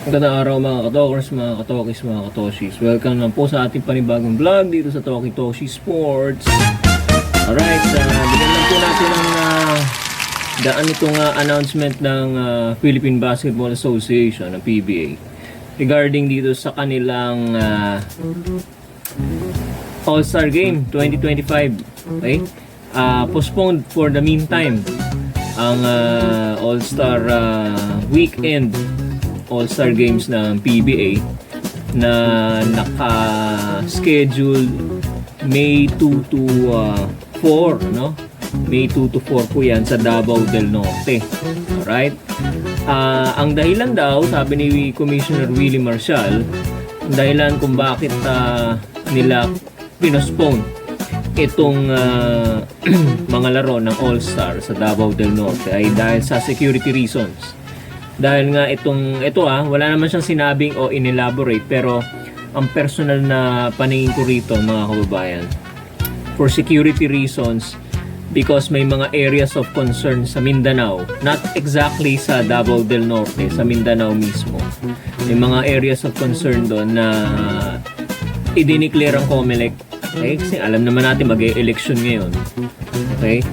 Magandang araw mga katokers, mga katokis, mga katoshis. Welcome lang po sa ating panibagong vlog dito sa Toki Toshi Sports. Alright, bigyan lang po natin ang daan itong announcement ng Philippine Basketball Association, ng PBA, regarding dito sa kanilang All-Star Game 2025. Okay? Postponed for the meantime ang All-Star Weekend All-Star Games ng PBA na naka-schedule May 2 to 4, no? May 2 to 4 po yan sa Davao del Norte. Alright? Ang dahilan daw, sabi ni Commissioner Willie Marcial, ang dahilan kung bakit nila pinospone itong mga laro ng All-Star sa Davao del Norte ay dahil sa security reasons. Dahil nga wala naman siyang sinabing o inelaborate, pero ang personal na paningin ko rito, mga kababayan, for security reasons, because may mga areas of concern sa Mindanao, not exactly sa Davao del Norte, sa Mindanao mismo. May mga areas of concern doon na i-declare ang COMELEC. Okay? Kasi alam naman natin mag-e-election ngayon. Okay?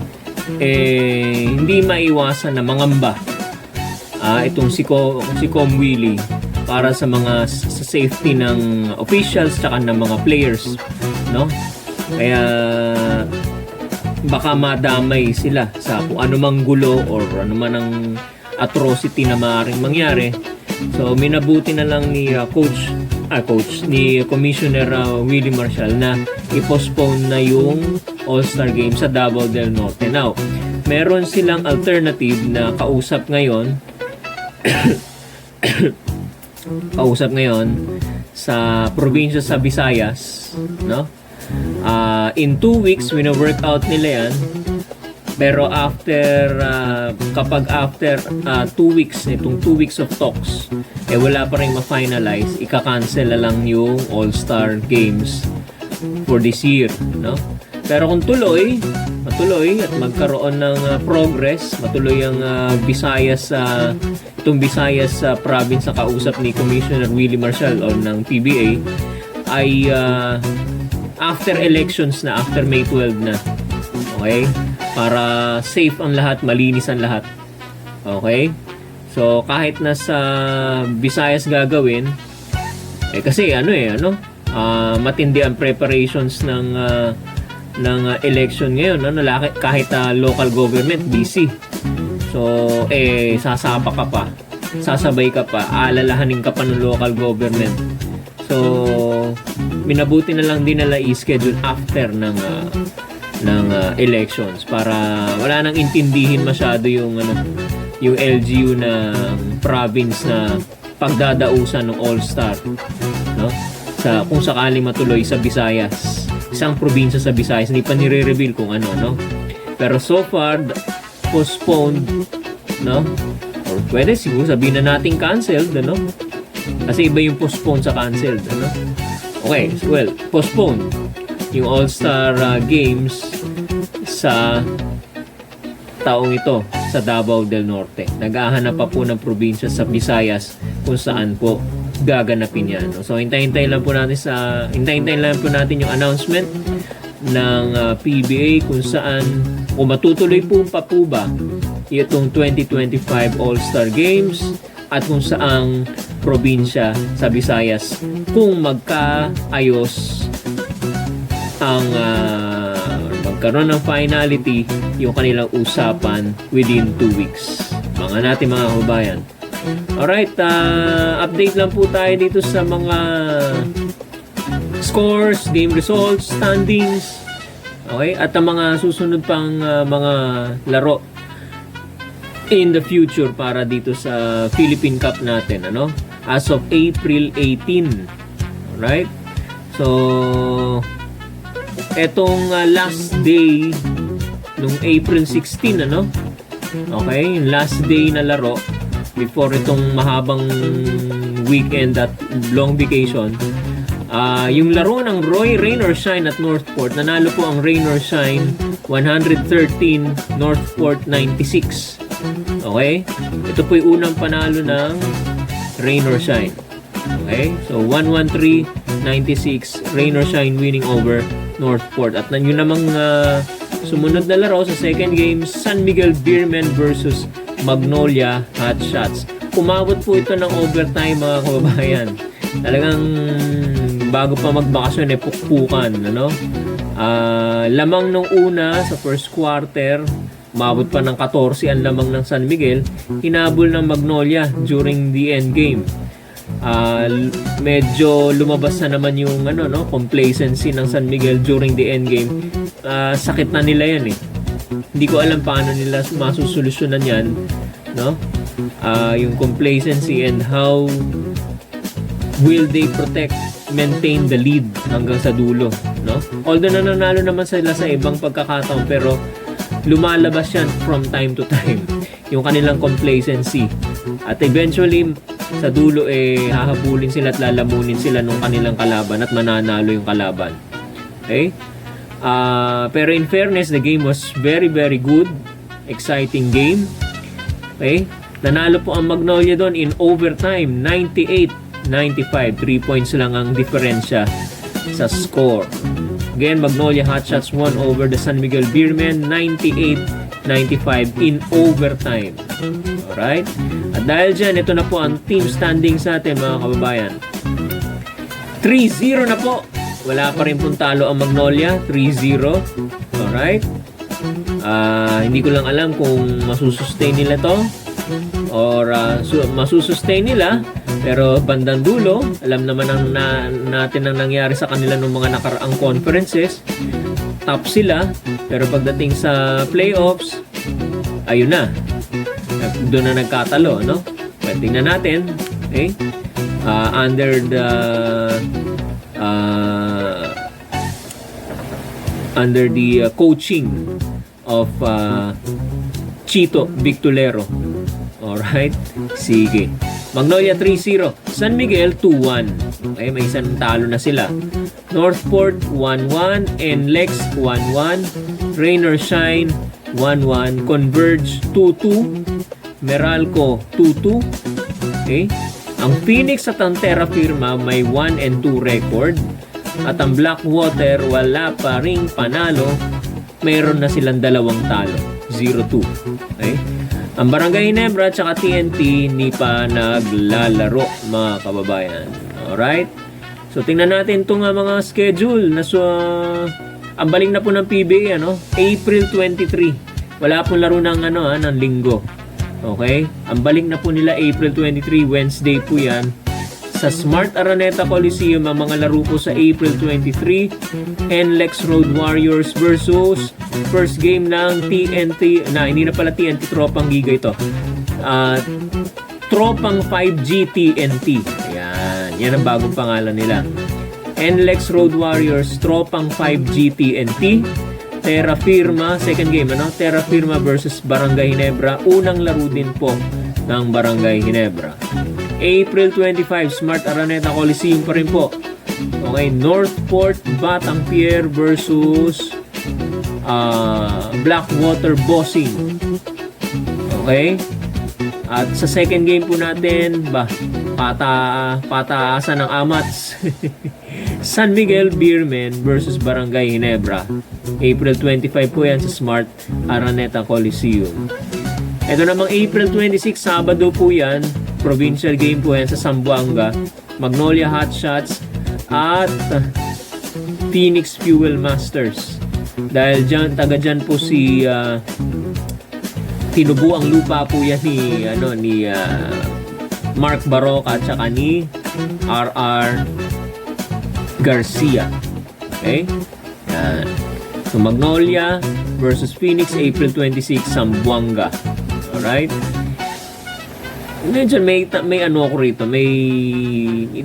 Hindi maiwasan na mangamba itong si Com Willie para sa sa safety ng officials tsaka ng mga players, no? Kaya baka madamay sila sa kung anumang gulo or anuman ang atrocity na maaaring mangyari. So minabuti na lang ni ni Commissioner Willie Marcial na i-postpone na yung All-Star Game sa Davao del Norte. Now, meron silang alternative na kausap ngayon sa probinsya sa Visayas, no? In 2 weeks wino-work out nila yan, pero kapag after 2 weeks, itong 2 weeks of talks, wala pa rin ma-finalize, ika-cancel na lang yung All-Star Games for this year, no? Pero kung matuloy at magkaroon ng progress, matuloy ang itong Visayas province sa kausap ni Commissioner Willie Marcial o ng PBA ay after elections na, after May 12 na. Okay? Para safe ang lahat, malinis ang lahat. Okay? So kahit nasa Visayas gagawin, kasi matindi ang preparations ng election ngayon, kahit local government busy. So sasabay ka pa, aalalahanin ka pa ng local government. So minabuti na lang din nila i-schedule after ng elections para wala nang intindihin masyado yung LGU na province na pagdadausan ng All-Star, no? Kung sakaling matuloy sa Visayas, isang probinsya sa Visayas, hindi pa nire-reveal kung ano, no? Pero so far postponed, no? Or pwede siguro sabihin na natin canceled, no? Kasi iba yung postpone sa canceled, no? Okay, well, postponed yung All-Star Games sa taong ito sa Davao del Norte. Nag-ahanap pa po ng probinsya sa Visayas kung saan po gaganapin yan. So hintayin lang po natin yung announcement ng PBA kung saan, kung matutuloy po ba itong 2025 All-Star Games at kung saang probinsya sa Visayas kung magkaayos ang magkaroon ng finality yung kanilang usapan within 2 weeks. Mga natin mga kababayan. Alright, update lang po tayo dito sa mga scores, game results, standings. Okay, at ang mga susunod pang mga laro in the future para dito sa Philippine Cup natin, as of April 18. Alright, so etong last day nung April 16, okay, yung last day na laro before itong mahabang weekend at long vacation, yung laro ng Rain or Shine at Northport, nanalo po ang Rain or Shine 113, Northport 96. Okay? Ito po yung unang panalo ng rain or shine. Okay? So 113-96, rain or shine winning over Northport. At yun namang sumunod na laro sa second game, San Miguel Beermen versus Magnolia Hotshots. Umabot po ito ng overtime, mga kababayan. Talagang bago pa magbakasyon pukpukan, ano? Lamang nung una sa first quarter, umabot pa ng 14 ang lamang ng San Miguel, hinabol ng Magnolia during the end game. Medyo lumabas na naman yung complacency ng San Miguel during the end game. Sakit na nila yan Hindi ko alam paano nila masusolusyonan yan, no? Yung complacency and how will they maintain the lead hanggang sa dulo, no? Although nananalo naman sila sa ibang pagkakataon, pero lumalabas yan from time to time yung kanilang complacency, at eventually sa dulo hahabulin sila at lalamunin sila nung kanilang kalaban at mananalo yung kalaban. Okay? Pero in fairness, the game was very very good, exciting game. Okay? Nanalo po ang Magnolia doon in overtime, 98-95. 3 points lang ang diferensya sa score. Again, Magnolia Hotshots won over the San Miguel Beermen 98-95 in overtime. Alright? At dahil dyan, ito na po ang team standing sa atin, mga kababayan. 3-0 na po. Wala pa rin pong talo ang Magnolia. 3-0. Alright? Hindi ko lang alam kung masusustain nila to or masusustain nila, pero bandang dulo alam naman natin ang nangyari sa kanila nung mga nakaraang conferences. Top sila, pero pagdating sa playoffs, ayun na, doon na nagkatalo, no? Well, tingnan natin, okay? Under the coaching of Chito Victolero. Alright? Sige. Magnolia 3-0. San Miguel 2-1. Okay, may isang talo na sila. Northport 1-1. NLEX 1-1. Rain or Shine 1-1. Converge 2-2. Meralco 2-2. Okay? Ang Phoenix at ang Terra Firma may 1-2 record. At ang Blackwater wala pa ring panalo. Mayroon na silang 2 talo. 0-2. Okay? Ang Barangay Ginebra at saka TNT hindi pa naglalaro, mga kababayan. Alright? So, tingnan natin itong mga schedule. Ang balik na po ng PBA, April 23. Wala pong laro ng, ng linggo. Okay? Ang balik na po nila April 23, Wednesday po yan. Sa Smart Araneta Coliseum, ang mga laro po sa April 23, NLEX Road Warriors versus first game ng TNT, hindi na pala TNT, Tropang Giga ito. Tropang 5G TNT. Yan ang bagong pangalan nila. NLEX Road Warriors, Tropang 5G TNT. Terra Firma, second game, Terra Firma versus Barangay Ginebra. Unang laro din po ng Barangay Ginebra. April 25, Smart Araneta Coliseum pa rin po. Okay, Northport Batang Pier versus Blackwater Bossing. Okay? At sa second game po natin, pataasan ng Amats. San Miguel Beermen versus Barangay Ginebra. April 25 po yan sa Smart Araneta Coliseum. Ito namang April 26, Sabado po yan. Provincial game po yan sa Zamboanga. Magnolia Hotshots at Phoenix Fuel Masters. Dahil dyan, taga dyan po si Tinubuang Lupa po yan ni Mark Baroca at saka ni RR Garcia. Okay? Yan. So Magnolia versus Phoenix, April 26, Zamboanga. Alright? Medyo may ako rito, may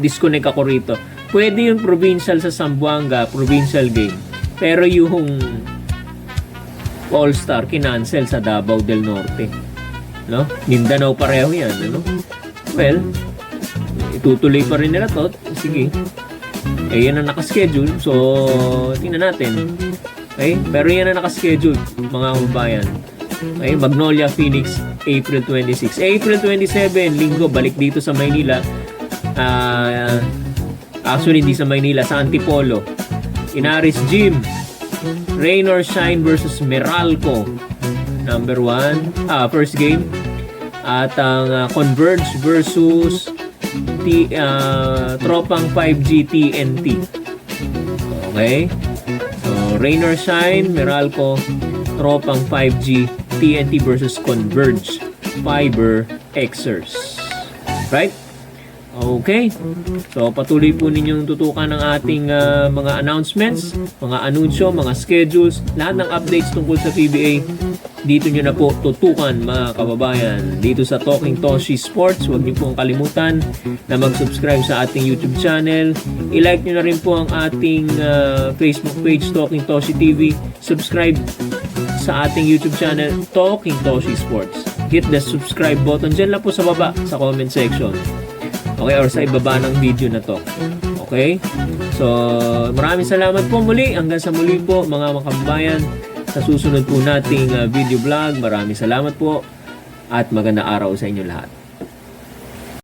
disconnect ako rito. Pwede yung provincial sa Zamboanga, provincial game. Pero yung All-Star kinancel sa Davao del Norte. No? Mindanao pareho yan, Well, itutuloy pa rin nila to. Sige. Yan ang nakaschedule. So, tingnan natin. Okay? Pero yan ang nakaschedule, mga kababayan. Okay? Magnolia Phoenix, April 26. April 27, linggo, balik dito sa Maynila. Actually, hindi sa Maynila, sa Antipolo. Inaris Gym, Rain or Shine versus Meralco. Number 1, first game. At ang Converge versus Tropang 5G TNT. Okay? So, Rain or Shine, Meralco, Tropang 5G TNT versus Converge Fiber Xers. Right? Okay. So, patuloy po ninyong tutukan ng ating mga announcements, mga anunsyo, mga schedules, lahat ng updates tungkol sa PBA. Dito nyo na po tutukan, mga kababayan. Dito sa Talking Toshi Sports, huwag niyo pong kalimutan na mag-subscribe sa ating YouTube channel. I-like nyo na rin po ang ating Facebook page, Talking Toshi TV. Subscribe sa ating YouTube channel, Talking Toshi Sports. Hit the subscribe button dyan lang po sa baba, sa comment section. Okay, or sa ibaba ng video na to. Okay? So, maraming salamat po muli. Hanggang sa muli po, mga kababayan, sa susunod po nating video vlog. Maraming salamat po at magandang araw sa inyo lahat.